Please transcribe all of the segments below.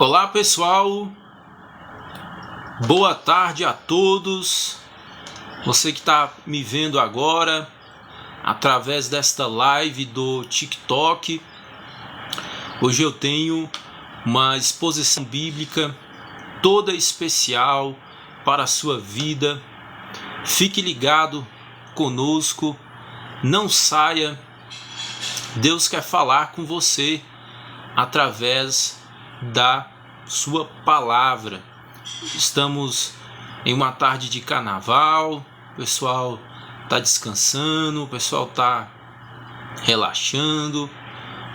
Olá pessoal, boa tarde a todos. Você que está me vendo agora através desta live do TikTok. Hoje eu tenho uma exposição bíblica toda especial para a sua vida. Fique ligado conosco, não saia. Deus quer falar com você através da sua palavra. Estamos em uma tarde de carnaval, o pessoal está descansando, o pessoal está relaxando,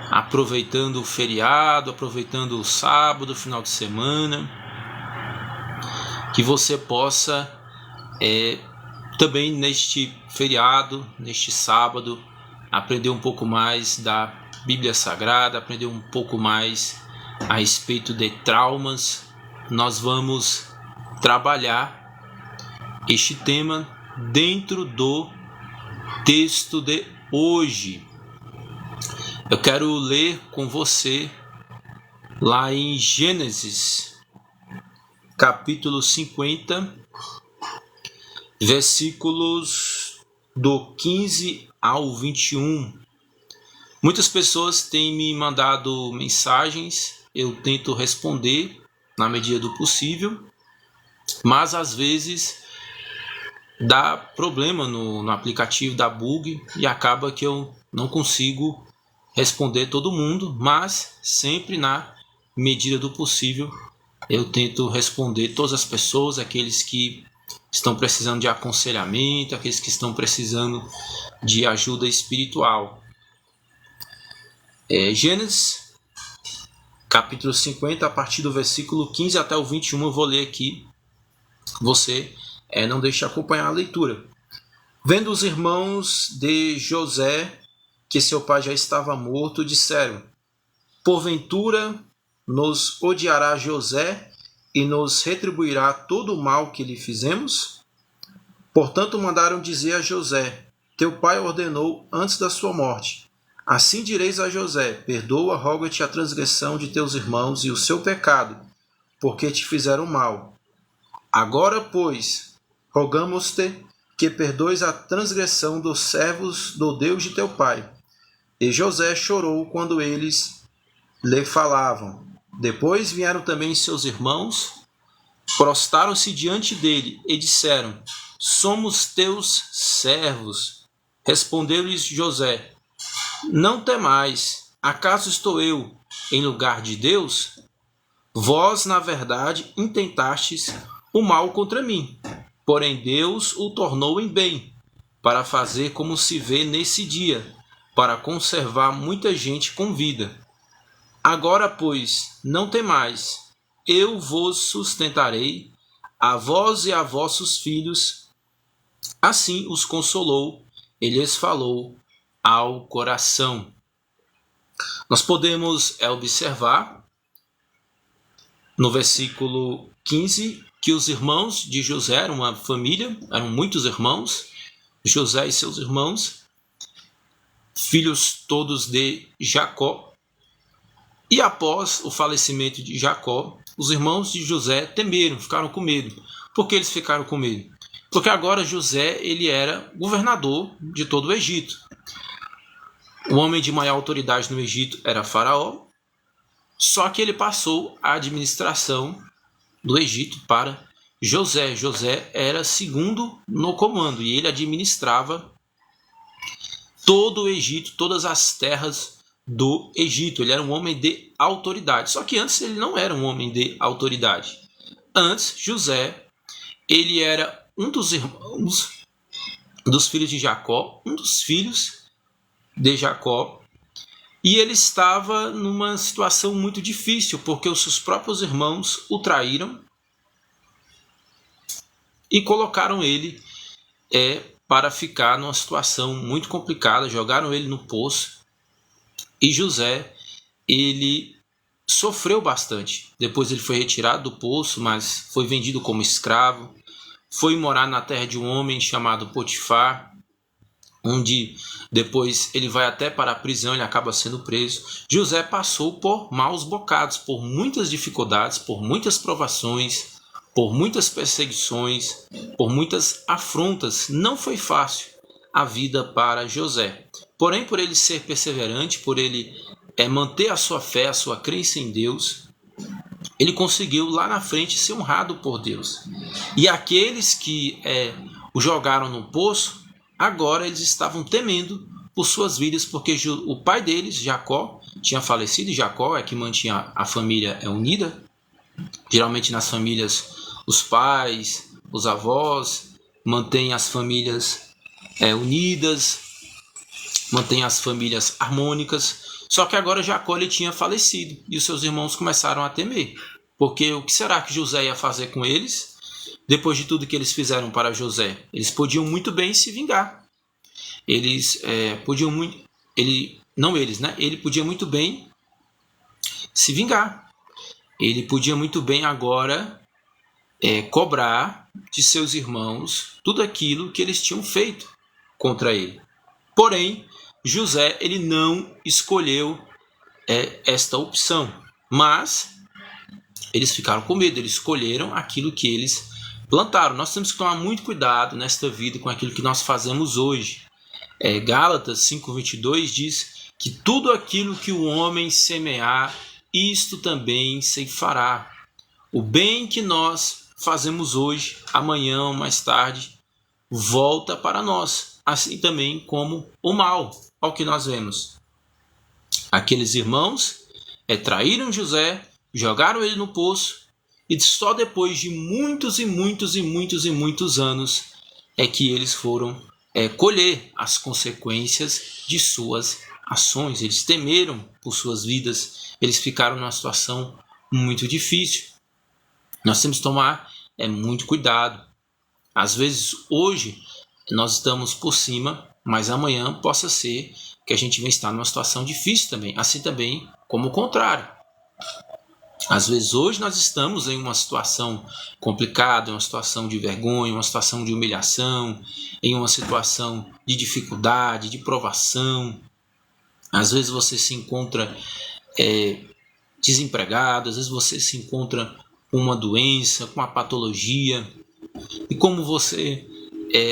aproveitando o feriado, aproveitando o sábado, o final de semana. Que você possa também neste feriado, neste sábado, aprender um pouco mais da Bíblia Sagrada, aprender um pouco mais a respeito de traumas. Nós vamos trabalhar este tema dentro do texto de hoje. Eu quero ler com você lá em Gênesis, capítulo 50, versículos do 15 ao 21. Muitas pessoas têm me mandado mensagens, eu tento responder na medida do possível, mas às vezes dá problema no aplicativo, dá bug e acaba que eu não consigo responder todo mundo, mas sempre na medida do possível eu tento responder todas as pessoas, aqueles que estão precisando de aconselhamento, aqueles que estão precisando de ajuda espiritual. Gênesis, capítulo 50, a partir do versículo 15 até o 21, eu vou ler aqui. Você não deixe de acompanhar a leitura. Vendo os irmãos de José que seu pai já estava morto, disseram: porventura nos odiará José e nos retribuirá todo o mal que lhe fizemos? Portanto mandaram dizer a José: teu pai ordenou antes da sua morte. Assim direis a José: perdoa, roga-te a transgressão de teus irmãos e o seu pecado, porque te fizeram mal. Agora, pois, rogamos-te que perdoes a transgressão dos servos do Deus de teu pai. E José chorou quando eles lhe falavam. Depois vieram também seus irmãos, prostaram-se diante dele e disseram: somos teus servos. Respondeu-lhes José: não temais, acaso estou eu em lugar de Deus? Vós, na verdade, intentastes o mal contra mim, porém Deus o tornou em bem, para fazer como se vê nesse dia, para conservar muita gente com vida. Agora, pois, não temais, eu vos sustentarei, a vós e a vossos filhos. Assim os consolou e lhes falou ao coração. Nós podemos observar no versículo 15 que os irmãos de José eram uma família, eram muitos irmãos, José e seus irmãos, filhos todos de Jacó. E após o falecimento de Jacó, os irmãos de José temeram, ficaram com medo. Por que eles ficaram com medo? Porque agora José ele era governador de todo o Egito. O homem de maior autoridade no Egito era Faraó, só que ele passou a administração do Egito para José. José era segundo no comando e ele administrava todo o Egito, todas as terras do Egito. Ele era um homem de autoridade, só que antes ele não era um homem de autoridade. Antes, José, ele era um dos irmãos dos filhos de Jacó, um dos filhos de Jacó, e ele estava numa situação muito difícil, porque os seus próprios irmãos o traíram e colocaram ele para ficar numa situação muito complicada, jogaram ele no poço, e José, ele sofreu bastante. Depois ele foi retirado do poço, mas foi vendido como escravo, foi morar na terra de um homem chamado Potifar, onde depois ele vai até para a prisão, ele acaba sendo preso. José passou por maus bocados, por muitas dificuldades, por muitas provações, por muitas perseguições, por muitas afrontas. Não foi fácil a vida para José. Porém, por ele ser perseverante, por ele manter a sua fé, a sua crença em Deus, ele conseguiu lá na frente ser honrado por Deus. E aqueles que o jogaram no poço, agora eles estavam temendo por suas vidas, porque o pai deles, Jacó, tinha falecido, e Jacó é que mantinha a família unida. Geralmente nas famílias, os pais, os avós mantêm as famílias unidas, mantêm as famílias harmônicas. Só que agora Jacó ele tinha falecido e os seus irmãos começaram a temer. Porque o que será que José ia fazer com eles depois de tudo que eles fizeram para José? Eles podiam muito bem se vingar. Eles podiam muito... Ele podia muito bem se vingar. Ele podia muito bem agora cobrar de seus irmãos tudo aquilo que eles tinham feito contra ele. Porém, José ele não escolheu esta opção, mas eles ficaram com medo, eles escolheram aquilo que eles plantaram. Nós temos que tomar muito cuidado nesta vida com aquilo que nós fazemos hoje. Gálatas 5:22 diz que tudo aquilo que o homem semear, isto também ceifará. O bem que nós fazemos hoje, amanhã ou mais tarde, volta para nós, assim também como o mal, ao que nós vemos. Aqueles irmãos traíram José, jogaram ele no poço, e só depois de muitos e muitos e muitos e muitos anos é que eles foram colher as consequências de suas ações. Eles temeram por suas vidas, eles ficaram numa situação muito difícil. Nós temos que tomar muito cuidado. Às vezes hoje nós estamos por cima, mas amanhã possa ser que a gente venha estar numa situação difícil também, assim também como o contrário. Às vezes hoje nós estamos em uma situação complicada, em uma situação de vergonha, uma situação de humilhação, em uma situação de dificuldade, de provação. Às vezes você se encontra desempregado, às vezes você se encontra com uma doença, com uma patologia. E como você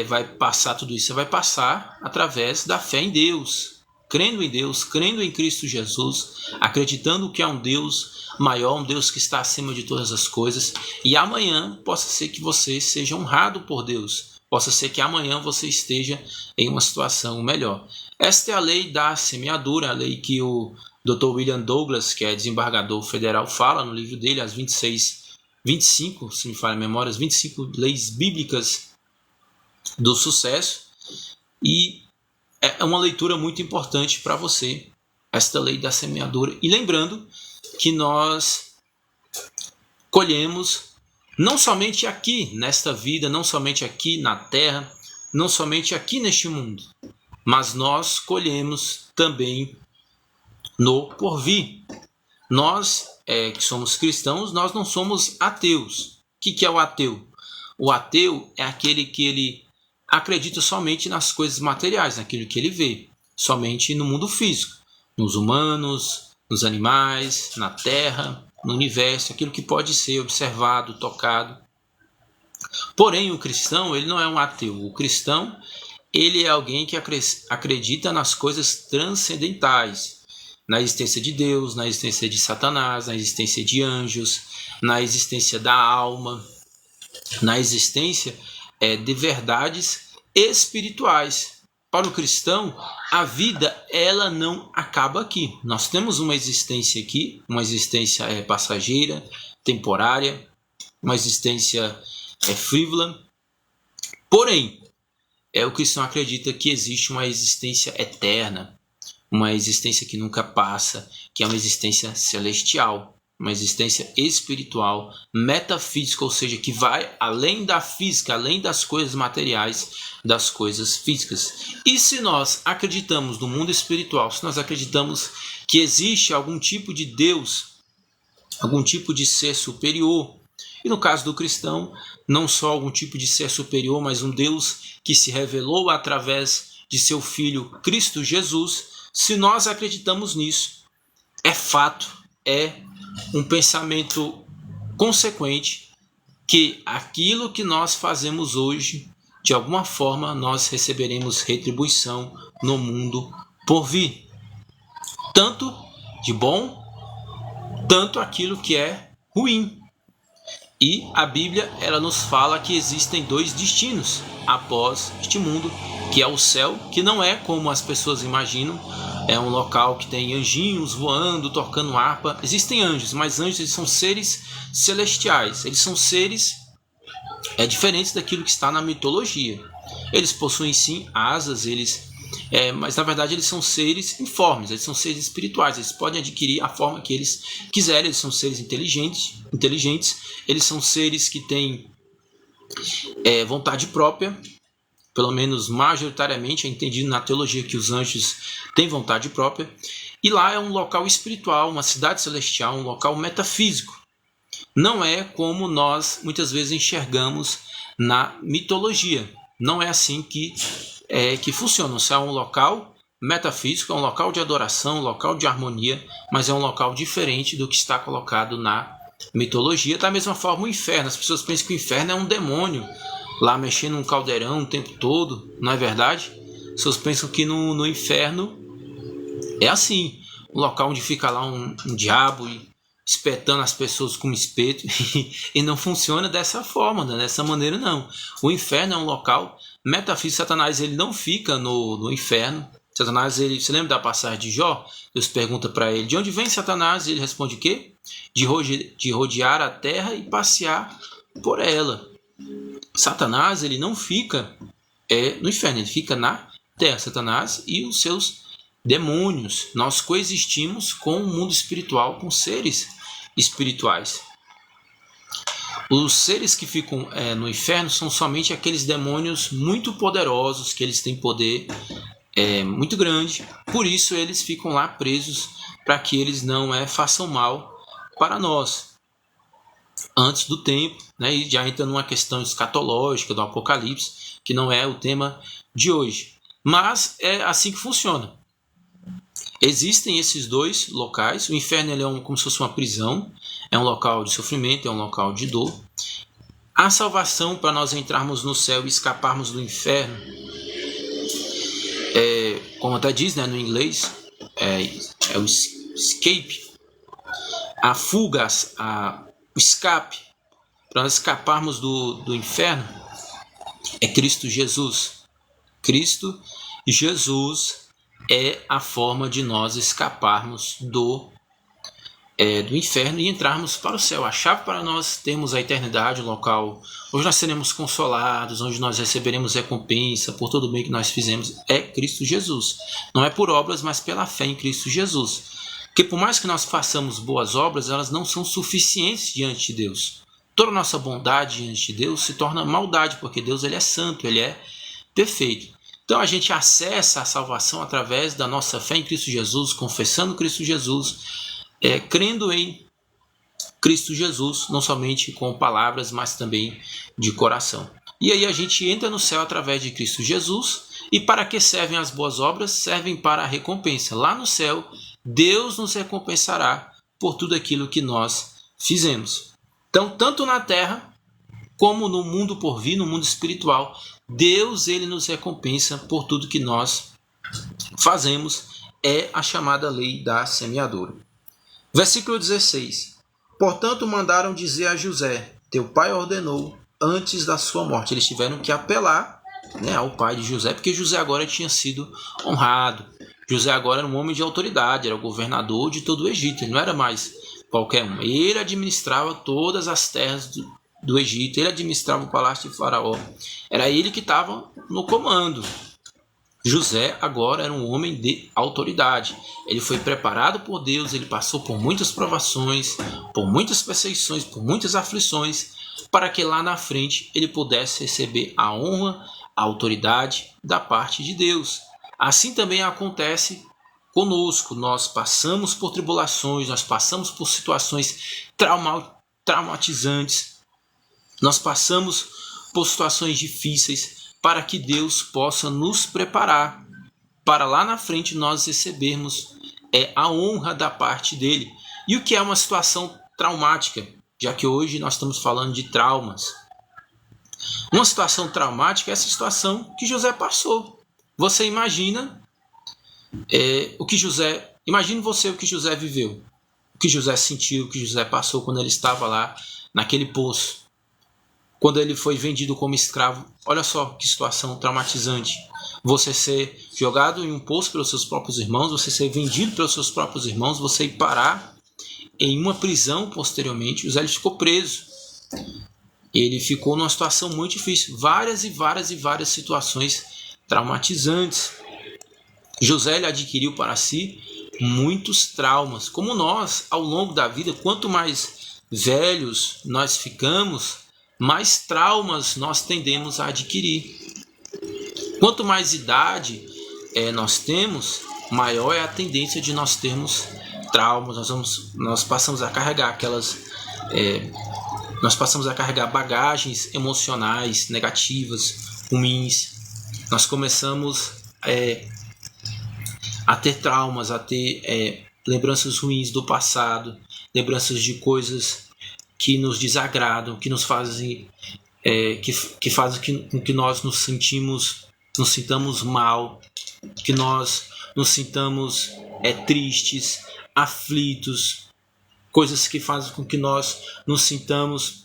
vai passar tudo isso? Você vai passar através da fé em Deus, crendo em Cristo Jesus, acreditando que há um Deus maior, um Deus que está acima de todas as coisas, e amanhã possa ser que você seja honrado por Deus, possa ser que amanhã você esteja em uma situação melhor. Esta é a lei da semeadura, a lei que o Dr. William Douglas, que é desembargador federal, fala no livro dele, as 25, se me falha a memória, as 25 leis bíblicas do sucesso, e é uma leitura muito importante para você, esta lei da semeadura. E lembrando que nós colhemos não somente aqui nesta vida, não somente aqui na terra, não somente aqui neste mundo, mas nós colhemos também no porvir. Nós que somos cristãos, nós não somos ateus. O que é o ateu? O ateu é aquele que ele acredita somente nas coisas materiais, naquilo que ele vê, somente no mundo físico, nos humanos, nos animais, na terra, no universo, aquilo que pode ser observado, tocado. Porém, o cristão, ele não é um ateu. O cristão, ele é alguém que acredita nas coisas transcendentais, na existência de Deus, na existência de Satanás, na existência de anjos, na existência da alma, na existência de verdades espirituais. Para o cristão, a vida ela não acaba aqui. Nós temos uma existência aqui, uma existência passageira, temporária, uma existência frívola. Porém, o cristão acredita que existe uma existência eterna, uma existência que nunca passa, que é uma existência celestial, uma existência espiritual, metafísica, ou seja, que vai além da física, além das coisas materiais, das coisas físicas. E se nós acreditamos no mundo espiritual, se nós acreditamos que existe algum tipo de Deus, algum tipo de ser superior, e no caso do cristão, não só algum tipo de ser superior, mas um Deus que se revelou através de seu Filho Cristo Jesus, se nós acreditamos nisso, é fato, é um pensamento consequente que aquilo que nós fazemos hoje, de alguma forma, nós receberemos retribuição no mundo por vir. Tanto de bom, tanto aquilo que é ruim. E a Bíblia, ela nos fala que existem dois destinos após este mundo, que é o céu, que não é como as pessoas imaginam, é um local que tem anjinhos voando, tocando harpa. Existem anjos, mas anjos, eles são seres celestiais, eles são seres diferentes daquilo que está na mitologia. Eles possuem sim asas, mas na verdade eles são seres informes, eles são seres espirituais, eles podem adquirir a forma que eles quiserem, eles são seres inteligentes, eles são seres que têm vontade própria, pelo menos majoritariamente é entendido na teologia que os anjos têm vontade própria, e lá é um local espiritual, uma cidade celestial, um local metafísico. Não é como nós muitas vezes enxergamos na mitologia, não é assim que funciona. É um local metafísico, é um local de adoração, um local de harmonia, mas é um local diferente do que está colocado na mitologia. Da mesma forma o inferno, as pessoas pensam que o inferno é um demônio lá mexendo num caldeirão o tempo todo, não é verdade? As pessoas pensam que no inferno é assim, um local onde fica lá um diabo espetando as pessoas com um espeto, e não funciona dessa forma, dessa maneira não. O inferno é um local metafísico. Satanás, ele não fica no inferno. Satanás, você lembra da passagem de Jó? Deus pergunta para ele, de onde vem Satanás? E ele responde o quê? De rodear a terra e passear por ela. Satanás, ele não fica no inferno, ele fica na terra. Satanás e os seus demônios. Nós coexistimos com o mundo espiritual, com seres espirituais. Os seres que ficam no inferno são somente aqueles demônios muito poderosos, que eles têm poder muito grande, por isso eles ficam lá presos, para que eles não façam mal para nós antes do tempo, né? E já entra numa questão escatológica do Apocalipse, que não é o tema de hoje, mas é assim que funciona. Existem esses dois locais. O inferno ele é como se fosse uma prisão, é um local de sofrimento, é um local de dor. A salvação para nós entrarmos no céu e escaparmos do inferno, como até diz, no inglês, é o escape, a fuga, o escape, para nós escaparmos do inferno, é Cristo Jesus. Cristo Jesus é a forma de nós escaparmos do inferno e entrarmos para o céu. A chave para nós termos a eternidade, um local onde nós seremos consolados, onde nós receberemos recompensa por todo o bem que nós fizemos, é Cristo Jesus. Não é por obras, mas pela fé em Cristo Jesus. Porque por mais que nós façamos boas obras, elas não são suficientes diante de Deus. Toda a nossa bondade diante de Deus se torna maldade, porque Deus ele é santo, ele é perfeito. Então a gente acessa a salvação através da nossa fé em Cristo Jesus, confessando Cristo Jesus, crendo em Cristo Jesus, não somente com palavras, mas também de coração. E aí a gente entra no céu através de Cristo Jesus. E para que servem as boas obras? Servem para a recompensa. Lá no céu, Deus nos recompensará por tudo aquilo que nós fizemos. Então, tanto na terra como no mundo por vir, no mundo espiritual, Deus ele nos recompensa por tudo que nós fazemos. É a chamada lei da semeadura. Versículo 16. Portanto, mandaram dizer a José, teu pai ordenou antes da sua morte. Eles tiveram que apelar ao pai de José, porque José agora tinha sido honrado. José agora era um homem de autoridade, era o governador de todo o Egito. Ele não era mais qualquer um. Ele administrava todas as terras do Egito, ele administrava o palácio de Faraó. Era ele que estava no comando. José agora era um homem de autoridade. Ele foi preparado por Deus, ele passou por muitas provações, por muitas perseguições, por muitas aflições, para que lá na frente ele pudesse receber a honra, a autoridade da parte de Deus. Assim também acontece conosco. Nós passamos por tribulações, nós passamos por situações traumatizantes, nós passamos por situações difíceis, para que Deus possa nos preparar para lá na frente nós recebermos a honra da parte dele. E o que é uma situação traumática, já que hoje nós estamos falando de traumas. Uma situação traumática é essa situação que José passou. Você imagina o que José... Imagine você o que José viveu, o que José sentiu, o que José passou quando ele estava lá naquele poço. Quando ele foi vendido como escravo. Olha só que situação traumatizante. Você ser jogado em um poço pelos seus próprios irmãos, você ser vendido pelos seus próprios irmãos, você ir parar em uma prisão posteriormente. José ficou preso. Ele ficou numa situação muito difícil. Várias situações traumatizantes. José ele adquiriu para si muitos traumas. Como nós, ao longo da vida, quanto mais velhos nós ficamos, mais traumas nós tendemos a adquirir. Quanto mais idade nós temos, maior é a tendência de nós termos traumas. Nós passamos a carregar nós passamos a carregar bagagens emocionais negativas, ruins. Nós começamos a ter traumas, a ter lembranças ruins do passado, lembranças de coisas que nos desagradam, que nos fazem que fazem com que nós nos sintamos mal, que nós nos sintamos tristes, aflitos, coisas que fazem com que nós nos sintamos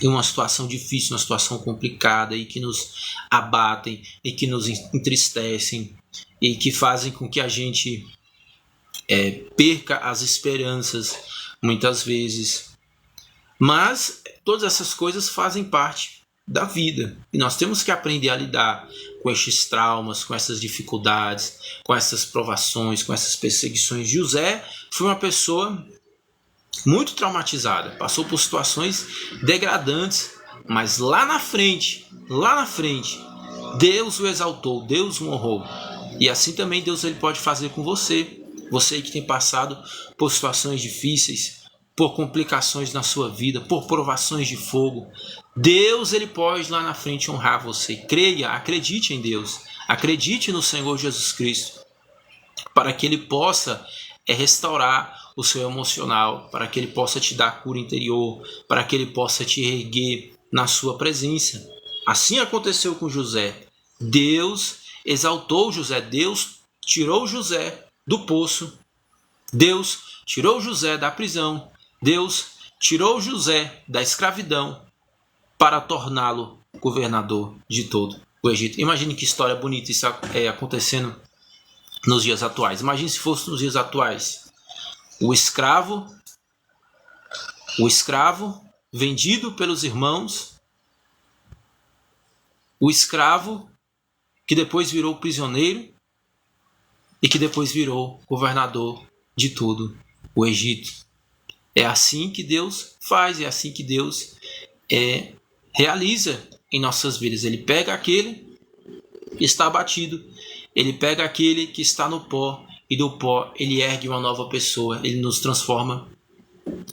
em uma situação difícil, uma situação complicada, e que nos abatem, e que nos entristecem, e que fazem com que a gente perca as esperanças, muitas vezes. Mas todas essas coisas fazem parte da vida, e nós temos que aprender a lidar com estes traumas, com essas dificuldades, com essas provações, com essas perseguições. José foi uma pessoa muito traumatizada, passou por situações degradantes, mas lá na frente, Deus o exaltou, Deus o honrou. E assim também Deus ele pode fazer com você, você que tem passado por situações difíceis, por complicações na sua vida, por provações de fogo. Deus ele pode lá na frente honrar você. Creia, acredite em Deus, acredite no Senhor Jesus Cristo, para que ele possa restaurar o seu emocional, para que ele possa te dar cura interior, para que ele possa te erguer na sua presença. Assim aconteceu com José. Deus exaltou José, Deus tirou José do poço, Deus tirou José da prisão, Deus tirou José da escravidão para torná-lo governador de todo o Egito. Imagine que história bonita isso acontecendo nos dias atuais. Imagine se fosse nos dias atuais. O escravo vendido pelos irmãos, o escravo que depois virou prisioneiro e que depois virou governador de todo o Egito. É assim que Deus faz, é assim que Deus realiza em nossas vidas. Ele pega aquele que está abatido, ele pega aquele que está no pó, e do pó ele ergue uma nova pessoa, ele nos transforma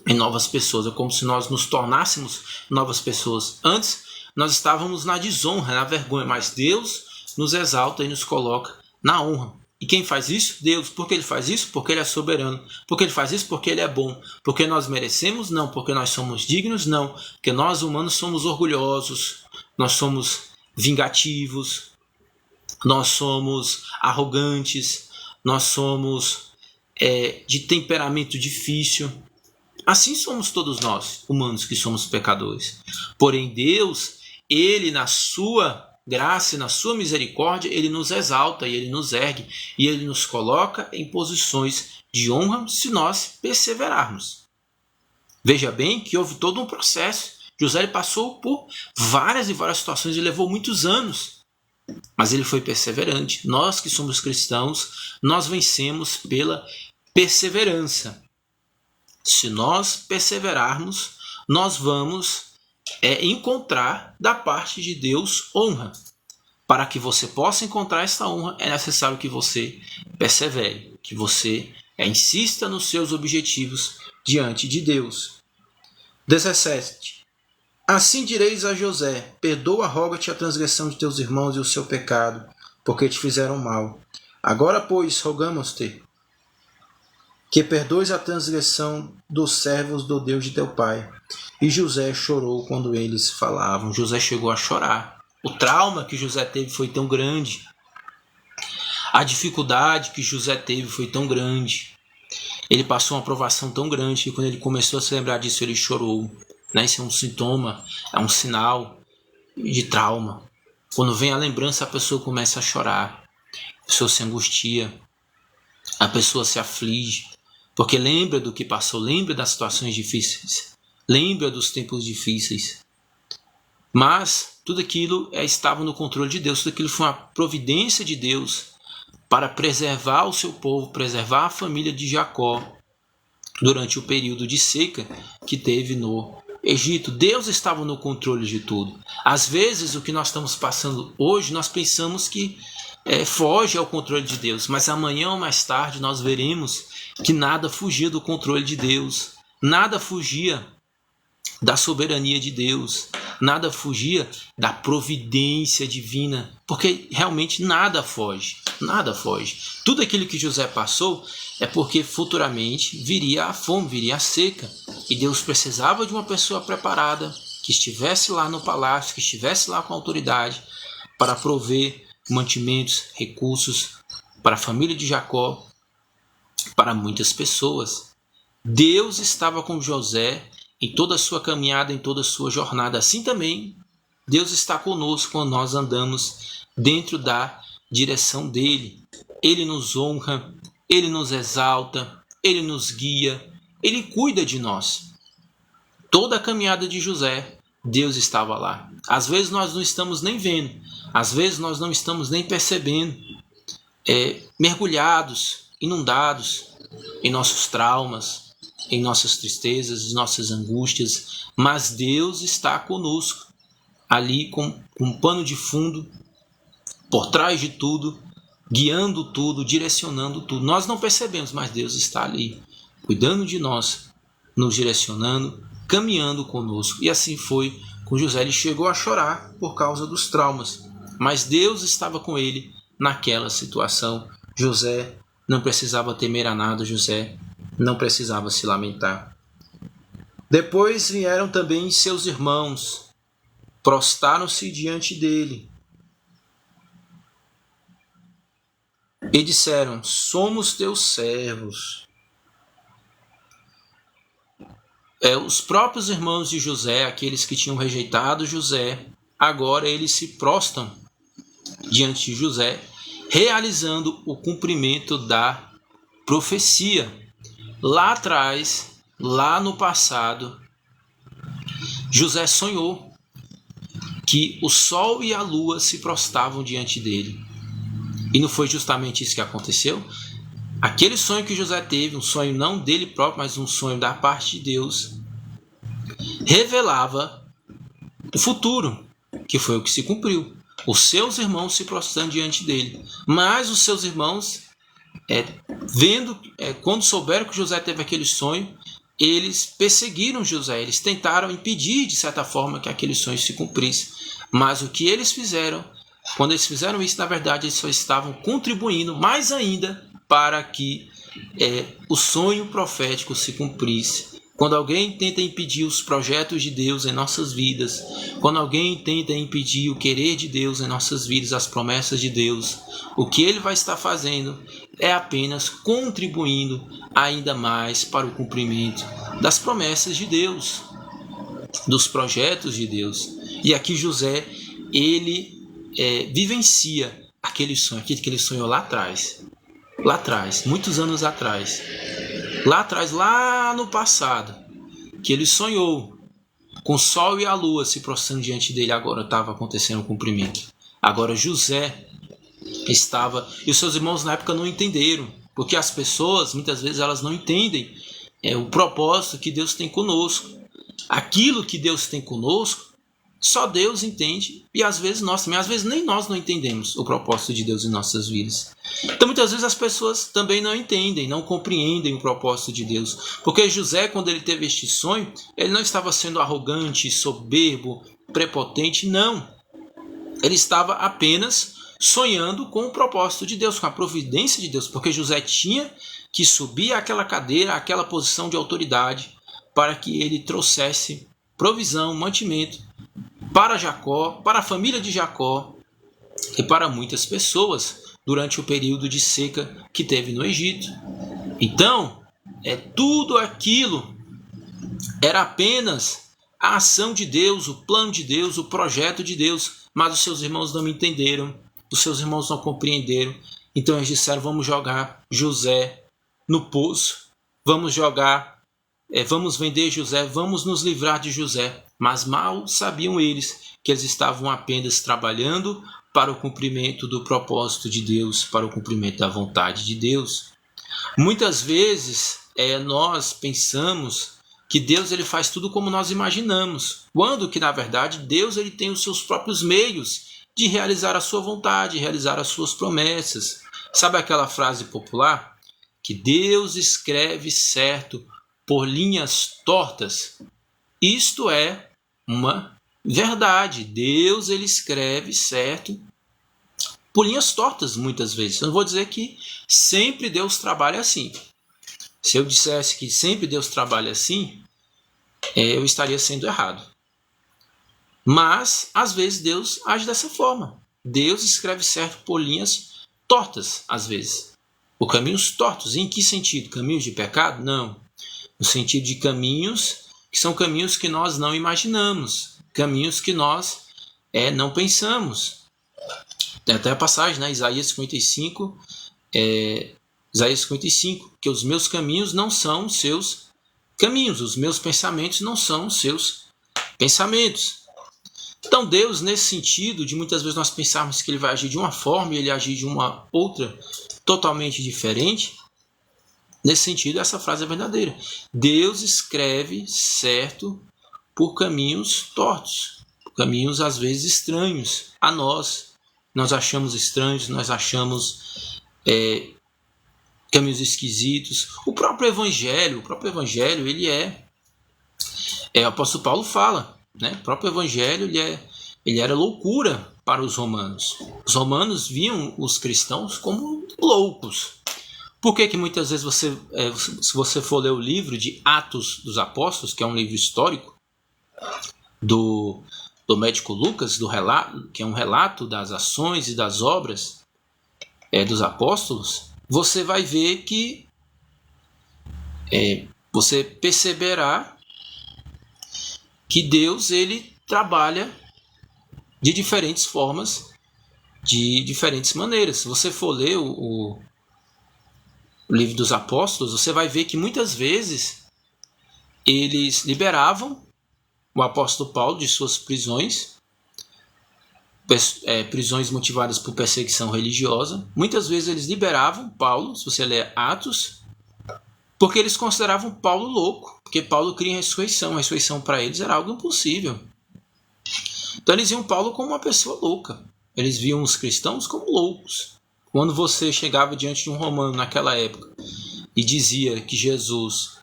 em novas pessoas. É como se nós nos tornássemos novas pessoas. Antes nós estávamos na desonra, na vergonha, mas Deus nos exalta e nos coloca na honra. E quem faz isso? Deus. Por que ele faz isso? Porque ele é soberano. Por que ele faz isso? Porque ele é bom. Porque nós merecemos? Não. Porque nós somos dignos? Não. Porque nós humanos somos orgulhosos, nós somos vingativos, nós somos arrogantes, nós somos de temperamento difícil. Assim somos todos nós, humanos que somos pecadores. Porém Deus, ele na sua graça e na sua misericórdia, ele nos exalta e ele nos ergue e ele nos coloca em posições de honra se nós perseverarmos. Veja bem que houve todo um processo. José passou por várias situações e levou muitos anos, mas ele foi perseverante. Nós que somos cristãos, nós vencemos pela perseverança. Se nós perseverarmos, nós vamos encontrar da parte de Deus honra. Para que você possa encontrar essa honra, é necessário que você persevere, que você insista nos seus objetivos diante de Deus. 17. Assim direis a José: perdoa, roga-te a transgressão de teus irmãos e o seu pecado, porque te fizeram mal. Agora, pois, rogamos-te que perdoes a transgressão dos servos do Deus de teu pai. E José chorou quando eles falavam. José chegou a chorar. O trauma que José teve foi tão grande. A dificuldade que José teve foi tão grande. Ele passou uma provação tão grande que quando ele começou a se lembrar disso, ele chorou. Isso é um sintoma, é um sinal de trauma. Quando vem a lembrança, a pessoa começa a chorar. A pessoa se angustia. A pessoa se aflige. Porque lembra do que passou, lembra das situações difíceis, lembra dos tempos difíceis. Mas tudo aquilo estava no controle de Deus, tudo aquilo foi uma providência de Deus para preservar o seu povo, preservar a família de Jacó durante o período de seca que teve no Egito. Deus estava no controle de tudo. Às vezes o que nós estamos passando hoje, nós pensamos que foge ao controle de Deus, mas amanhã ou mais tarde nós veremos que nada fugia do controle de Deus, nada fugia da soberania de Deus, nada fugia da providência divina, porque realmente nada foge, nada foge. Tudo aquilo que José passou é porque futuramente viria a fome, viria a seca, e Deus precisava de uma pessoa preparada, que estivesse lá no palácio, que estivesse lá com autoridade, para prover mantimentos, recursos para a família de Jacó, para muitas pessoas. Deus estava com José em toda a sua caminhada, em toda a sua jornada. Assim também, Deus está conosco quando nós andamos dentro da direção dele. Ele nos honra, ele nos exalta, ele nos guia, ele cuida de nós. Toda a caminhada de José, Deus estava lá. Às vezes nós não estamos nem vendo, às vezes nós não estamos nem percebendo, mergulhados, inundados em nossos traumas, em nossas tristezas, em nossas angústias, mas Deus está conosco, ali com um pano de fundo, por trás de tudo, guiando tudo, direcionando tudo. Nós não percebemos, mas Deus está ali, cuidando de nós, nos direcionando, caminhando conosco. E assim foi com José. Ele chegou a chorar por causa dos traumas, mas Deus estava com ele naquela situação. José não precisava temer a nada, José não precisava se lamentar. Depois vieram também seus irmãos, prostraram-se diante dele e disseram: somos teus servos. Os próprios irmãos de José, aqueles que tinham rejeitado José, agora eles se prostram diante de José, realizando o cumprimento da profecia. Lá atrás, lá no passado, José sonhou que o sol e a lua se prostravam diante dele. E não foi justamente isso que aconteceu? Aquele sonho que José teve, um sonho não dele próprio, mas um sonho da parte de Deus, revelava o futuro, que foi o que se cumpriu. Os seus irmãos se prostrando diante dele. Mas os seus irmãos, quando souberam que José teve aquele sonho, eles perseguiram José. Eles tentaram impedir, de certa forma, que aquele sonho se cumprisse. Mas o que eles fizeram, quando eles fizeram isso, na verdade, eles só estavam contribuindo mais ainda para que o sonho profético se cumprisse. Quando alguém tenta impedir os projetos de Deus em nossas vidas, quando alguém tenta impedir o querer de Deus em nossas vidas, as promessas de Deus, o que ele vai estar fazendo é apenas contribuindo ainda mais para o cumprimento das promessas de Deus, dos projetos de Deus. E aqui José, ele vivencia aquele sonho, aquele que ele sonhou lá atrás, muitos anos atrás. Lá atrás, lá no passado, que ele sonhou com o sol e a lua se prostrando diante dele, agora estava acontecendo o cumprimento. Agora José estava, e os seus irmãos na época não entenderam, porque as pessoas, muitas vezes, elas não entendem o propósito que Deus tem conosco. Aquilo que Deus tem conosco Só Deus entende, e às vezes nós também, às vezes nem nós não entendemos o propósito de Deus em nossas vidas. Então muitas vezes as pessoas também não entendem, não compreendem o propósito de Deus. Porque José, quando ele teve este sonho, ele não estava sendo arrogante, soberbo, prepotente, não. Ele estava apenas sonhando com o propósito de Deus, com a providência de Deus, porque José tinha que subir àquela cadeira, àquela posição de autoridade, para que ele trouxesse provisão, mantimento para Jacó, para a família de Jacó e para muitas pessoas durante o período de seca que teve no Egito. Então, tudo aquilo era apenas a ação de Deus, o plano de Deus, o projeto de Deus, mas os seus irmãos não entenderam, os seus irmãos não compreenderam. Então eles disseram: vamos jogar José no poço, vamos vender José, vamos nos livrar de José. Mas mal sabiam eles que eles estavam apenas trabalhando para o cumprimento do propósito de Deus, para o cumprimento da vontade de Deus. Muitas vezes nós pensamos que Deus ele faz tudo como nós imaginamos, quando que na verdade Deus ele tem os seus próprios meios de realizar a sua vontade, realizar as suas promessas. Sabe aquela frase popular? Que Deus escreve certo por linhas tortas. Isto é uma verdade. Deus ele escreve certo por linhas tortas muitas vezes. Eu não vou dizer que sempre Deus trabalha assim. Se eu dissesse que sempre Deus trabalha assim, eu estaria sendo errado. Mas, às vezes, Deus age dessa forma. Deus escreve certo por linhas tortas, às vezes. Por caminhos tortos. Em que sentido? Caminhos de pecado? Não. No sentido de caminhos que são caminhos que nós não imaginamos. Caminhos que nós não pensamos. Tem até a passagem, né? Isaías 55, que os meus caminhos não são os seus caminhos, os meus pensamentos não são os seus pensamentos. Então Deus, nesse sentido, de muitas vezes nós pensarmos que ele vai agir de uma forma e ele agir de uma outra totalmente diferente, nesse sentido essa frase é verdadeira. Deus escreve certo por caminhos tortos, por caminhos às vezes estranhos a nós. Nós achamos estranhos, nós achamos caminhos esquisitos. O próprio evangelho, ele o apóstolo Paulo fala, né? O próprio evangelho ele era loucura para os romanos. Os romanos viam os cristãos como loucos. Por que muitas vezes se você for ler o livro de Atos dos Apóstolos, que é um livro histórico do médico Lucas, que é um relato das ações e das obras dos apóstolos, você vai ver que você perceberá que Deus ele trabalha de diferentes formas, de diferentes maneiras. Se você for ler o livro dos apóstolos, você vai ver que muitas vezes eles liberavam o apóstolo Paulo de suas prisões, prisões motivadas por perseguição religiosa. Muitas vezes eles liberavam Paulo, se você ler Atos, porque eles consideravam Paulo louco, porque Paulo cria a ressurreição para eles era algo impossível. Então eles viam Paulo como uma pessoa louca, eles viam os cristãos como loucos. Quando você chegava diante de um romano naquela época e dizia que Jesus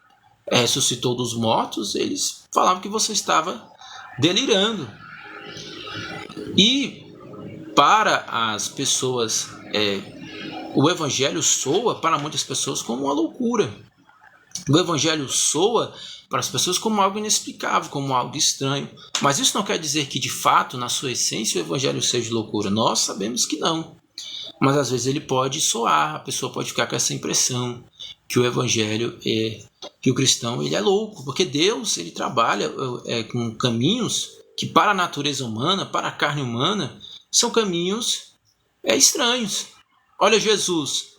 ressuscitou dos mortos, eles falavam que você estava delirando. E para as pessoas, o evangelho soa para muitas pessoas como uma loucura. O evangelho soa para as pessoas como algo inexplicável, como algo estranho. Mas isso não quer dizer que de fato, na sua essência, o evangelho seja loucura. Nós sabemos que não. Mas às vezes ele pode soar, a pessoa pode ficar com essa impressão que o evangelho que o cristão ele é louco, porque Deus ele trabalha com caminhos que para a natureza humana, para a carne humana, são caminhos estranhos. Olha Jesus,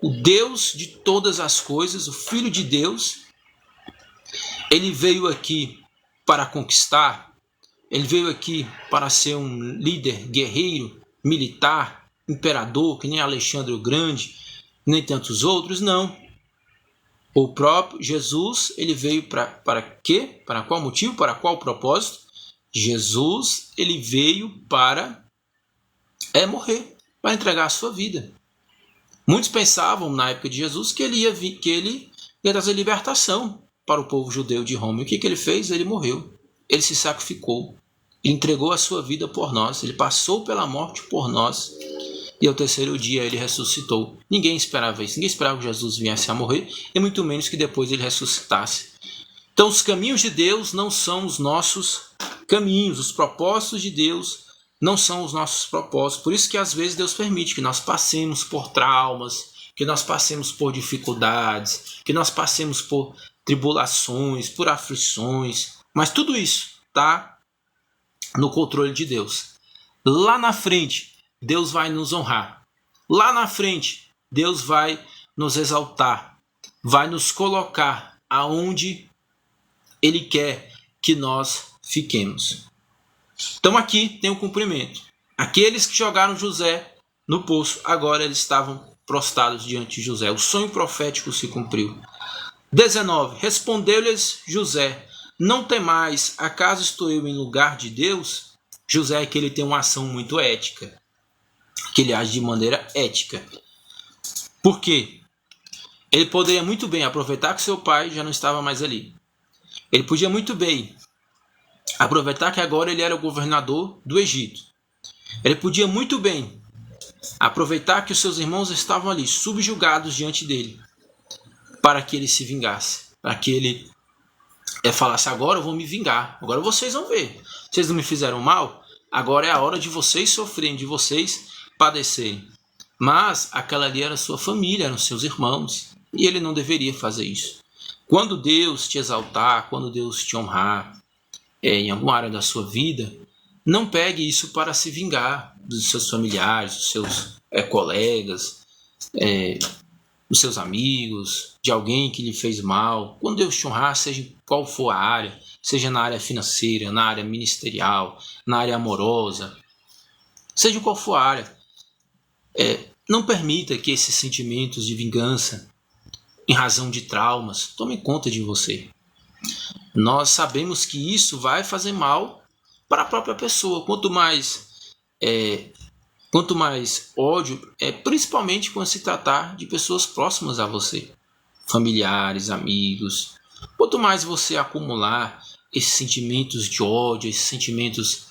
o Deus de todas as coisas, o Filho de Deus, ele veio aqui para conquistar, ele veio aqui para ser um líder guerreiro, militar, imperador, que nem Alexandre o Grande, nem tantos outros, não. O próprio Jesus, ele veio para quê? Para qual motivo? Para qual propósito? Jesus, ele veio para morrer, para entregar a sua vida. Muitos pensavam na época de Jesus que ele ia trazer libertação para o povo judeu de Roma. E o que ele fez? Ele morreu. Ele se sacrificou. Ele entregou a sua vida por nós. Ele passou pela morte por nós. E ao terceiro dia ele ressuscitou. Ninguém esperava isso. Ninguém esperava que Jesus viesse a morrer. E muito menos que depois ele ressuscitasse. Então os caminhos de Deus não são os nossos caminhos. Os propósitos de Deus não são os nossos propósitos. Por isso que às vezes Deus permite que nós passemos por traumas, que nós passemos por dificuldades, que nós passemos por tribulações, por aflições. Mas tudo isso está no controle de Deus. Lá na frente, Deus vai nos honrar. Lá na frente, Deus vai nos exaltar. Vai nos colocar aonde Ele quer que nós fiquemos. Então aqui tem o cumprimento. Aqueles que jogaram José no poço, agora eles estavam prostrados diante de José. O sonho profético se cumpriu. 19. Respondeu-lhes José: não temais, acaso estou eu em lugar de Deus? José é que ele tem uma ação muito ética, que ele age de maneira ética. Por quê? Ele poderia muito bem aproveitar que seu pai já não estava mais ali. Ele podia muito bem aproveitar que agora ele era o governador do Egito. Ele podia muito bem aproveitar que os seus irmãos estavam ali, subjugados diante dele, para que ele se vingasse, para que ele falasse: agora eu vou me vingar, agora vocês vão ver. Vocês não me fizeram mal, agora é a hora de vocês sofrerem, de vocês padecerem. Mas aquela ali era sua família, eram seus irmãos, e ele não deveria fazer isso. Quando Deus te exaltar, quando Deus te honrar, em alguma área da sua vida, não pegue isso para se vingar dos seus familiares, dos seus colegas, dos seus amigos, de alguém que lhe fez mal. Quando Deus te honrar, seja qual for a área, seja na área financeira, na área ministerial, na área amorosa, seja qual for a área, não permita que esses sentimentos de vingança, em razão de traumas, tomem conta de você. Nós sabemos que isso vai fazer mal para a própria pessoa. Quanto mais ódio, principalmente quando se tratar de pessoas próximas a você, familiares, amigos. Quanto mais você acumular esses sentimentos de ódio, esses sentimentos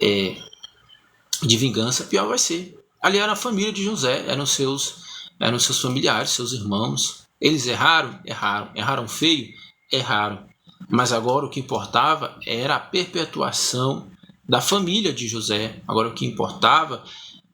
de vingança, pior vai ser. Ali era a família de José, eram seus familiares, seus irmãos. Eles erraram? Erraram. Erraram feio? Erraram. Mas agora o que importava era a perpetuação da família de José. Agora o que importava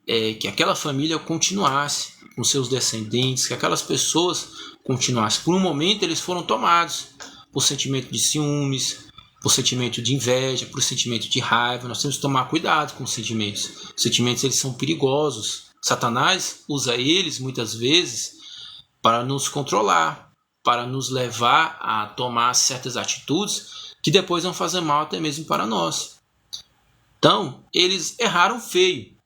é que aquela família continuasse com seus descendentes, que aquelas pessoas continuassem. Por um momento eles foram tomados por sentimento de ciúmes, por sentimento de inveja, por sentimento de raiva. Nós temos que tomar cuidado com os sentimentos. Os sentimentos, eles são perigosos. Satanás usa eles muitas vezes para nos controlar, para nos levar a tomar certas atitudes que depois vão fazer mal até mesmo para nós. Então, eles erraram feio.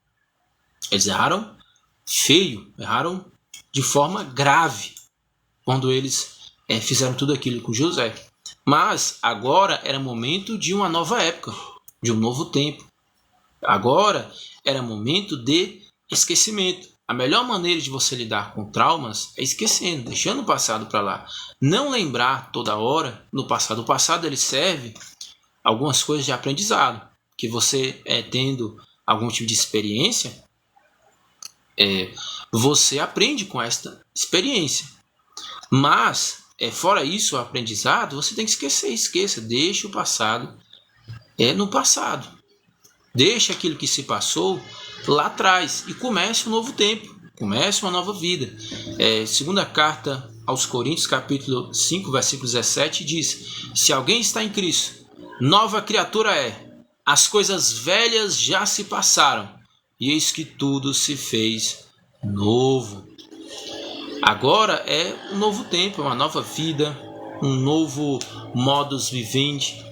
Eles erraram feio, erraram de forma grave quando eles fizeram tudo aquilo com José. Mas agora era momento de uma nova época, de um novo tempo. Agora era momento de esquecimento. A melhor maneira de você lidar com traumas é esquecendo, deixando o passado para lá. Não lembrar toda hora no passado. O passado ele serve algumas coisas de aprendizado. Que você, tendo algum tipo de experiência, você aprende com esta experiência. Mas, fora isso, o aprendizado, você tem que esquecer. Esqueça, deixe o passado no passado. Deixe aquilo que se passou lá atrás e comece um novo tempo, comece uma nova vida. Segunda carta aos Coríntios, capítulo 5, versículo 17, diz: se alguém está em Cristo, nova criatura é. As coisas velhas já se passaram, e eis que tudo se fez novo. Agora é um novo tempo, uma nova vida, um novo modus vivendi.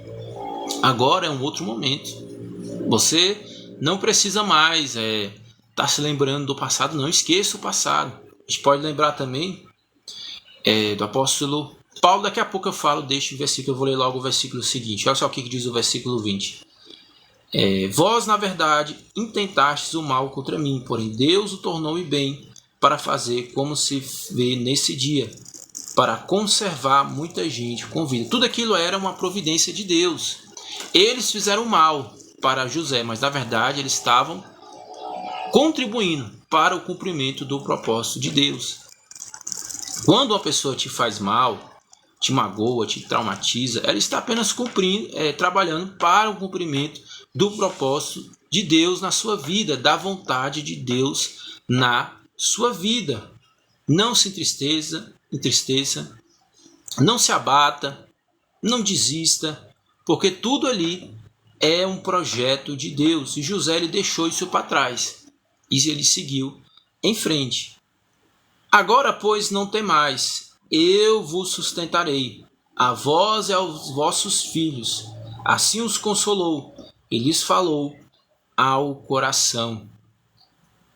Agora é um outro momento. Você não precisa mais estar se lembrando do passado, não esqueça o passado. A gente pode lembrar também do apóstolo Paulo. Daqui a pouco eu falo deste versículo, eu vou ler logo o versículo seguinte. Olha só o que diz o versículo 20. Vós, na verdade, intentastes o mal contra mim, porém Deus o tornou-me bem para fazer como se vê nesse dia, para conservar muita gente com vida. Tudo aquilo era uma providência de Deus. Eles fizeram mal para José, mas na verdade eles estavam contribuindo para o cumprimento do propósito de Deus. Quando uma pessoa te faz mal, te magoa, te traumatiza, ela está apenas trabalhando para o cumprimento do propósito de Deus na sua vida, da vontade de Deus na sua vida. Não se entristeça, não se abata, não desista, porque tudo ali é um projeto de Deus. E José ele deixou isso para trás e ele seguiu em frente. Agora, pois, não temais, eu vos sustentarei, a vós e aos vossos filhos. Assim os consolou e lhes falou ao coração.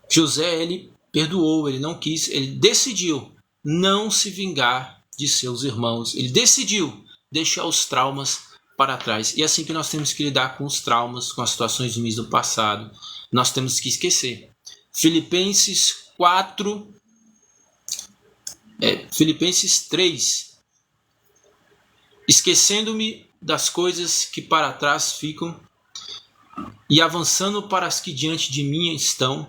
José, ele perdoou, ele não quis, ele decidiu não se vingar de seus irmãos. Ele decidiu deixar os traumas para trás. E é assim que nós temos que lidar com os traumas, com as situações ruins do passado. Nós temos que esquecer. Filipenses 3. Esquecendo-me das coisas que para trás ficam e avançando para as que diante de mim estão,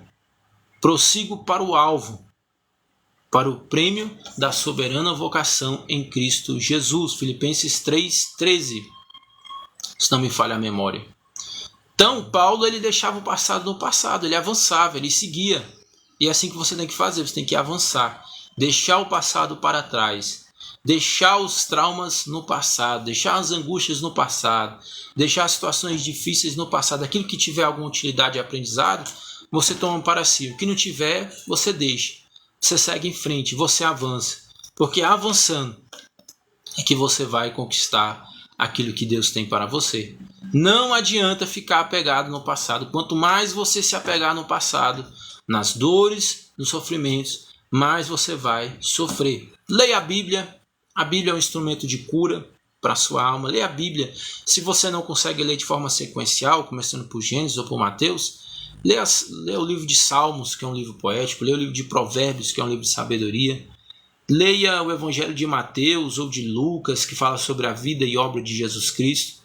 prossigo para o alvo, para o prêmio da soberana vocação em Cristo Jesus. Filipenses 3:13. Se não me falha a memória. Então, Paulo ele deixava o passado no passado, ele avançava, ele seguia. E é assim que você tem que fazer, você tem que avançar. Deixar o passado para trás. Deixar os traumas no passado, deixar as angústias no passado, deixar as situações difíceis no passado. Aquilo que tiver alguma utilidade e aprendizado, você toma para si. O que não tiver, você deixa. Você segue em frente, você avança. Porque avançando é que você vai conquistar aquilo que Deus tem para você. Não adianta ficar apegado no passado. Quanto mais você se apegar no passado, nas dores, nos sofrimentos, mais você vai sofrer. Leia a Bíblia. A Bíblia é um instrumento de cura para a sua alma. Leia a Bíblia. Se você não consegue ler de forma sequencial, começando por Gênesis ou por Mateus, leia o livro de Salmos, que é um livro poético. Leia o livro de Provérbios, que é um livro de sabedoria. Leia o Evangelho de Mateus ou de Lucas, que fala sobre a vida e obra de Jesus Cristo.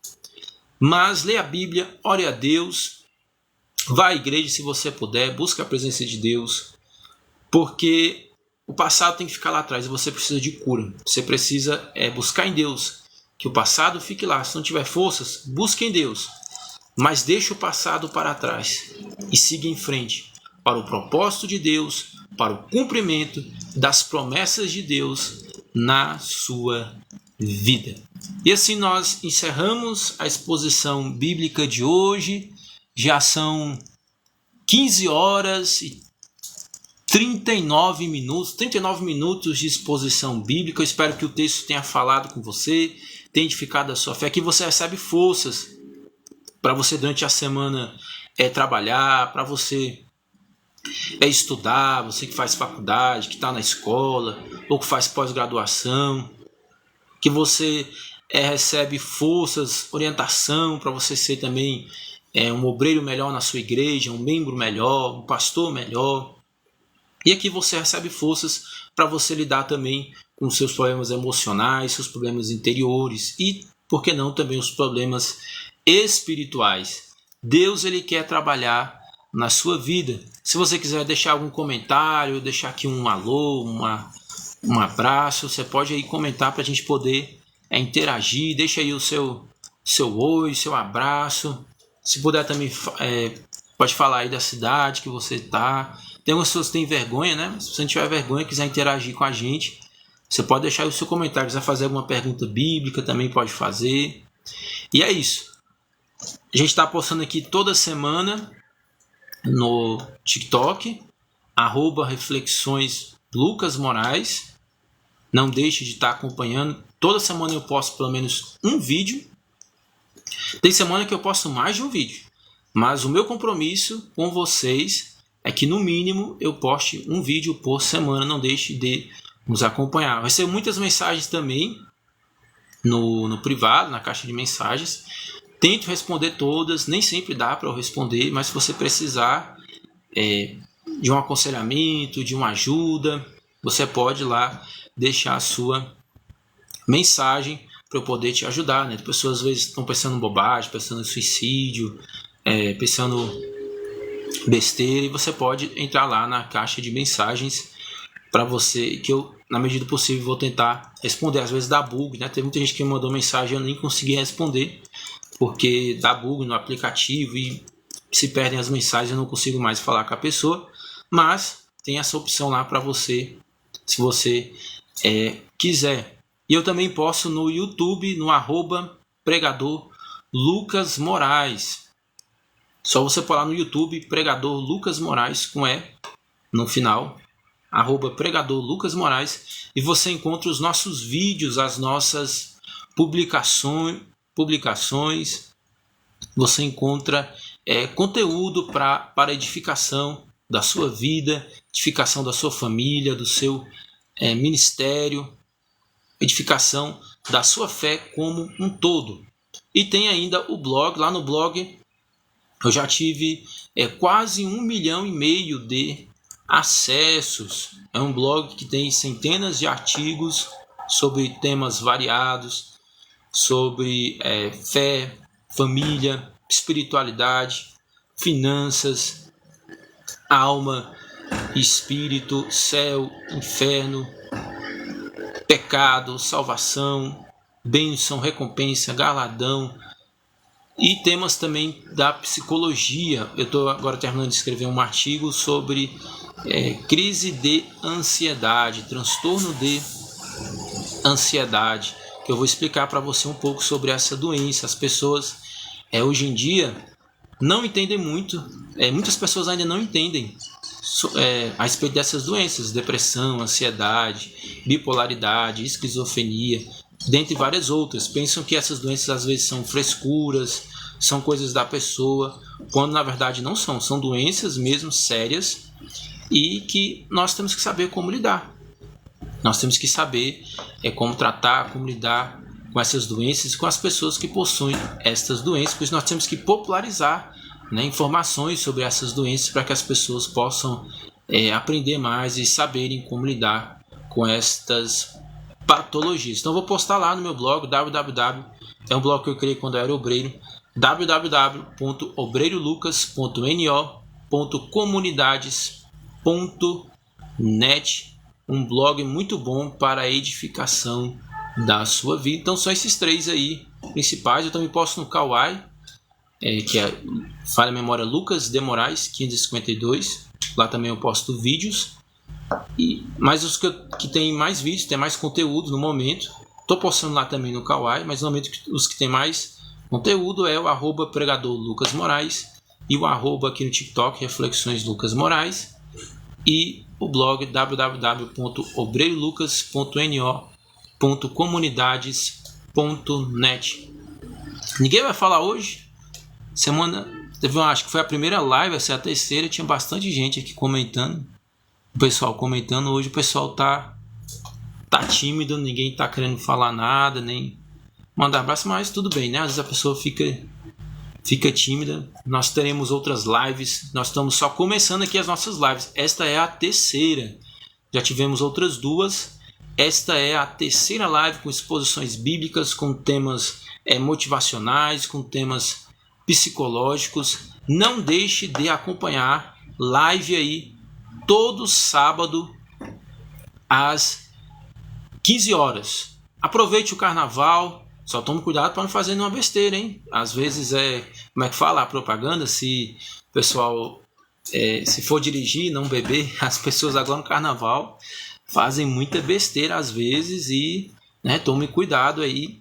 Mas leia a Bíblia, ore a Deus, vá à igreja se você puder, busque a presença de Deus, porque o passado tem que ficar lá atrás e você precisa de cura. Você precisa buscar em Deus que o passado fique lá. Se não tiver forças, busque em Deus, mas deixe o passado para trás e siga em frente para o propósito de Deus, para o cumprimento das promessas de Deus na sua vida. E assim nós encerramos a exposição bíblica de hoje. Já são 15 horas e 39 minutos de exposição bíblica. Eu espero que o texto tenha falado com você, tenha edificado a sua fé, que você recebe forças para você durante a semana trabalhar, para você estudar, você que faz faculdade, que está na escola, ou que faz pós-graduação, que você recebe forças, orientação para você ser também um obreiro melhor na sua igreja, um membro melhor, um pastor melhor. E aqui você recebe forças para você lidar também com os seus problemas emocionais, seus problemas interiores e, por que não, também os problemas espirituais. Deus ele quer trabalhar na sua vida. Se você quiser deixar algum comentário, deixar aqui um alô, um abraço, você pode aí comentar para a gente poder interagir. Deixa aí o seu oi, seu abraço. Se puder também, pode falar aí da cidade que você está. Tem algumas pessoas que têm vergonha, né? Se você não tiver vergonha e quiser interagir com a gente, você pode deixar aí o seu comentário. Se quiser fazer alguma pergunta bíblica, também pode fazer. E é isso. A gente está postando aqui toda semana no TikTok, @reflexões Lucas Moraes. Não deixe de estar acompanhando. Toda semana eu posto pelo menos um vídeo. Tem semana que eu posto mais de um vídeo. Mas o meu compromisso com vocês é que no mínimo eu poste um vídeo por semana. Não deixe de nos acompanhar. Eu recebo muitas mensagens também no privado, na caixa de mensagens, Tento responder todas, nem sempre dá para eu responder, mas se você precisar de um aconselhamento, de uma ajuda, você pode lá deixar a sua mensagem para eu poder te ajudar, né? As pessoas às vezes estão pensando em bobagem, pensando em suicídio, pensando besteira, e você pode entrar lá na caixa de mensagens para você, que eu, na medida do possível, vou tentar responder. Às vezes dá bug, né? Tem muita gente que me mandou mensagem e eu nem consegui responder, porque dá bug no aplicativo e se perdem as mensagens, eu não consigo mais falar com a pessoa, mas tem essa opção lá para você, se você quiser. E eu também posto no YouTube, no @pregador Lucas Moraes. Só você pôr lá no YouTube, Pregador Lucas Moraes, com E no final, @pregador Lucas Moraes, e você encontra os nossos vídeos, as nossas publicações, você encontra conteúdo para edificação da sua vida, edificação da sua família, do seu ministério, edificação da sua fé como um todo. E tem ainda o blog. Lá no blog eu já tive quase 1,5 milhão de acessos. É um blog que tem centenas de artigos sobre temas variados, sobre fé, família, espiritualidade, finanças, alma, espírito, céu, inferno, pecado, salvação, bênção, recompensa, galardão, e temas também da psicologia. Eu estou agora terminando de escrever um artigo sobre crise de ansiedade, transtorno de ansiedade, que eu vou explicar para você um pouco sobre essa doença. As pessoas hoje em dia não entendem muito, muitas pessoas ainda não entendem a respeito dessas doenças: depressão, ansiedade, bipolaridade, esquizofrenia, dentre várias outras. Pensam que essas doenças às vezes são frescuras, são coisas da pessoa, quando na verdade não são. São doenças mesmo sérias e que nós temos que saber como lidar. Nós temos que saber como tratar, como lidar com essas doenças e com as pessoas que possuem estas doenças, pois nós temos que popularizar, né, informações sobre essas doenças para que as pessoas possam aprender mais e saberem como lidar com estas patologias. Então eu vou postar lá no meu blog, é um blog que eu criei quando eu era obreiro, www.obreirolucas.no.comunidades.net, um blog muito bom para a edificação da sua vida. Então são esses 3 aí principais. Eu também posto no Kawaii, que é, falha a memória, Lucas de Moraes 552. Lá também eu posto vídeos, mas os que tem mais vídeos, tem mais conteúdo no momento, estou postando lá também no Kawaii, mas no momento os que tem mais conteúdo é o @pregador Lucas Moraes e o aqui no TikTok, Reflexões Lucas Moraes, e o blog www.obreirolucas.no.comunidades.net. Ninguém vai falar hoje. Semana acho que foi a primeira live, essa é a terceira, tinha bastante gente aqui comentando. O pessoal comentando. Hoje o pessoal tá tímido, ninguém tá querendo falar nada, nem mandar abraço, mas tudo bem, né? Às vezes a pessoa fica tímida. Nós teremos outras lives. Nós estamos só começando aqui as nossas lives. Esta é a terceira. Já tivemos outras 2. Esta é a terceira live com exposições bíblicas, com temas motivacionais, com temas psicológicos. Não deixe de acompanhar live aí todo sábado às 15 horas. Aproveite o carnaval. Só tome cuidado para não fazer nenhuma besteira, hein? Às vezes como é que fala a propaganda? Se o pessoal, se for dirigir, não beber, as pessoas agora no carnaval fazem muita besteira às vezes e, né, tome cuidado aí,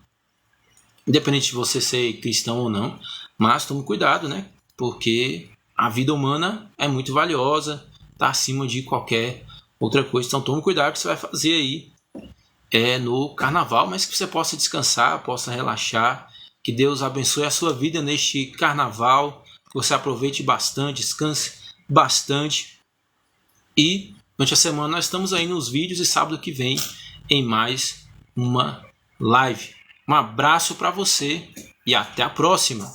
independente de você ser cristão ou não, mas tome cuidado, né? Porque a vida humana é muito valiosa, está acima de qualquer outra coisa. Então tome cuidado que você vai fazer aí no carnaval, mas que você possa descansar, possa relaxar, que Deus abençoe a sua vida neste carnaval, que você aproveite bastante, descanse bastante, e durante a semana nós estamos aí nos vídeos, e sábado que vem em mais uma live. Um abraço para você e até a próxima!